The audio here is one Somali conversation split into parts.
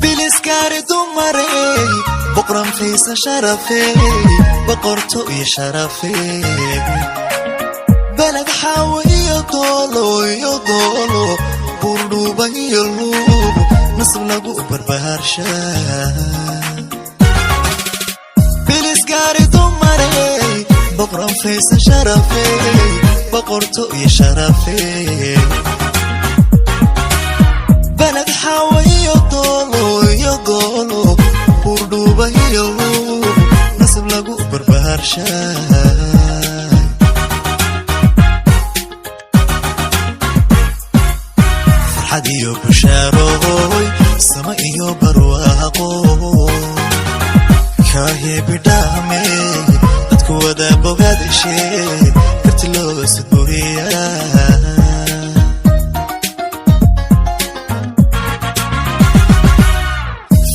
بلسكاري دمري بقرا مفيسة شرفي بقرتو شرفي بلد حاوي يضولو بردوبا يلوب نصب لقو بربهرشا بلسكاري دمري بقرا مفيسة شرفي بقرتو شرفي بلد حاوي يضولو بردوبا يلوب نصب لقو بربهرشا فرحديو بشاروي سمايو برواقو كاهي بدامي dadku wada bogaadishe kartilo sidburiya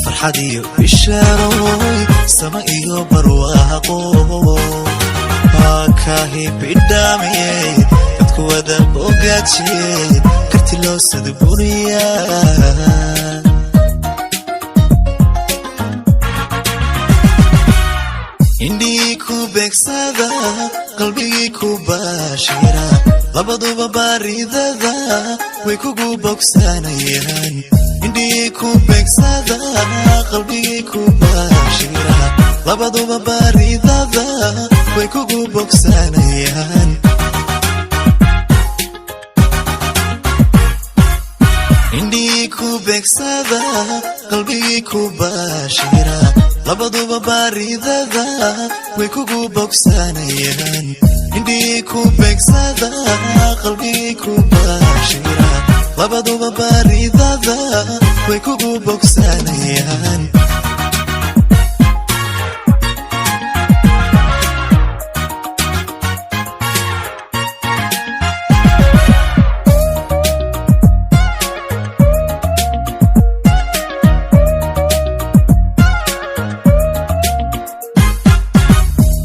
فرحديو بشاروي سمايو برواقو كاهي بدامي dadku wada bogaadishe kartilo sidburiya indii ku beegsada qalbigii ku baashira labaduba baridada way kugu bogsanayaan indii ku beegsada qalbigii ku baashira labaduba baridada way kugu bogsanayaan indii ku beegsada qalbigii ku baashira labaduba baridada way kugu bogsanayaan indii ku beegsada qalbigii ku baashira labaduba baridada way kugu bogsanayaan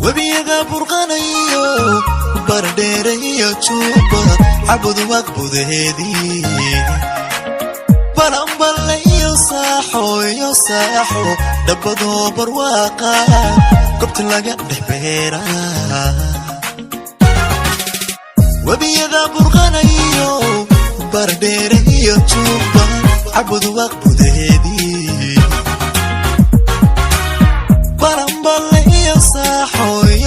وبيغا برغانيو برديريو تشوبا عبد وقبض هدي برامبليو صاحو دبدو برواقا قبت لقا دحبيرا وبيغا برغانيو برديريو تشوبا عبد وقبض هدي برامبليو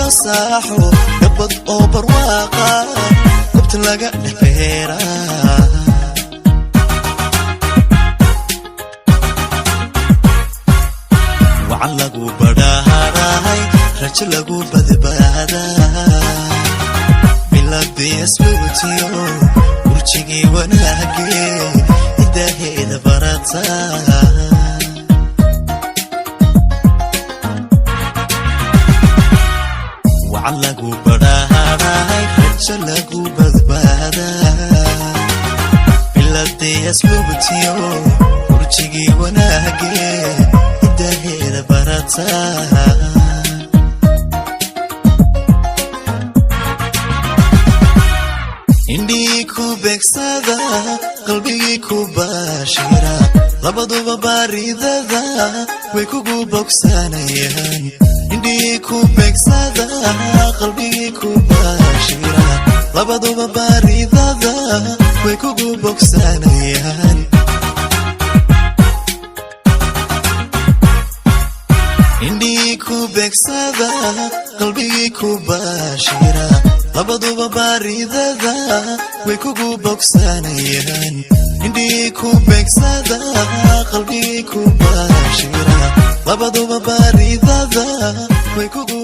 صاحو دبد اوبر واقع قبت لقا دحبيرا وعلقوا بداهاراي رجلقوا بدبادا بلقدي اسبوتيو ورشيقي وناقي إداهي إذا براتا وعلقوا بداهاراي رجلقوا بدبادا بلقدي اسبوتيو ورشيقي وناقي إداهي برتا indii ku beegsada qalbigii ku baashira labaduba baridada way kugu bogsanayaan indii ku beegsada qalbigii ku baashira labaduba baridada way kugu bogsanayaan indii ku beegsada qalbigii ku baashira labaduba baridada way kugu bogsanayaan indii ku beegsada qalbigii ku baashira labaduba baridada way kugu